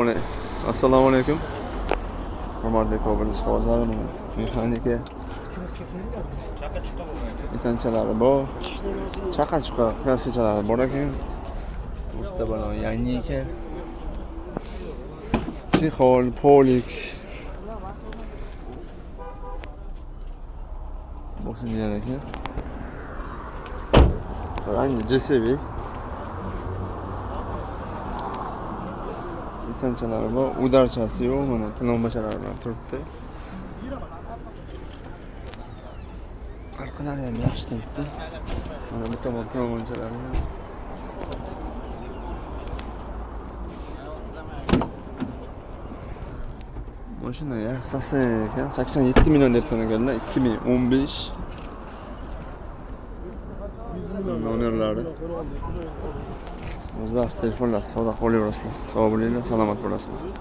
Assalomu alaykum. Hurmatli ko'rgazma hozir mexanika itanchalari bor. Chaqa-chuqa klassichalari bor ekan. Bitta balo yangi ekan. Psixol, polik. Bo'shingan ekan. Rangi JCB. Itanchalar bor, udarchasi yo'q, mana plombachalari bilan turibdi. Arqalari ham yaxshi turibdi. Mana bu tomon plombachalari. Mashina yaxshi sostoyan ekan, 87 million deb ekanlar, 2015. Nomerlari. O'zlar telefonlar savdo qilaverasizlar. Sog' bo'linglar, salomat bo'lasizlar.